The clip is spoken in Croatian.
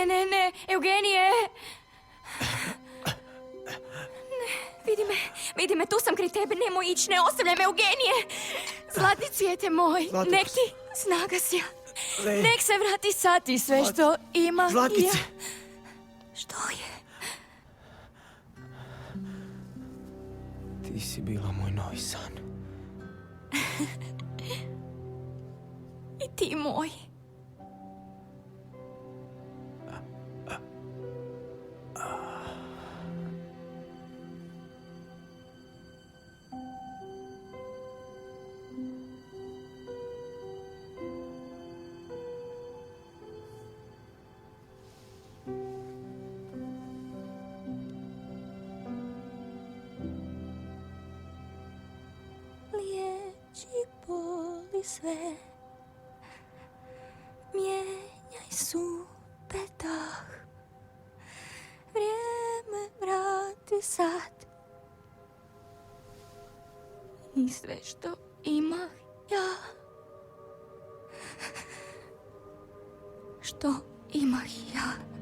Ne, Eugenije! Vidi me, tu sam kraj tebe, nemoj ići, ne ostavljaj me, Eugenije! Zlatni cvijete moj, Zlatice. nek ti snaga sja. Le. Nek se vrati sad i sve što ima Zlatice. ja. Što je? Ti si bila moj novi san. I ti moj. Liječi boli sve, mijenjaj supedah, vrijeme vrati sad i sve što imah ja, što imah ja.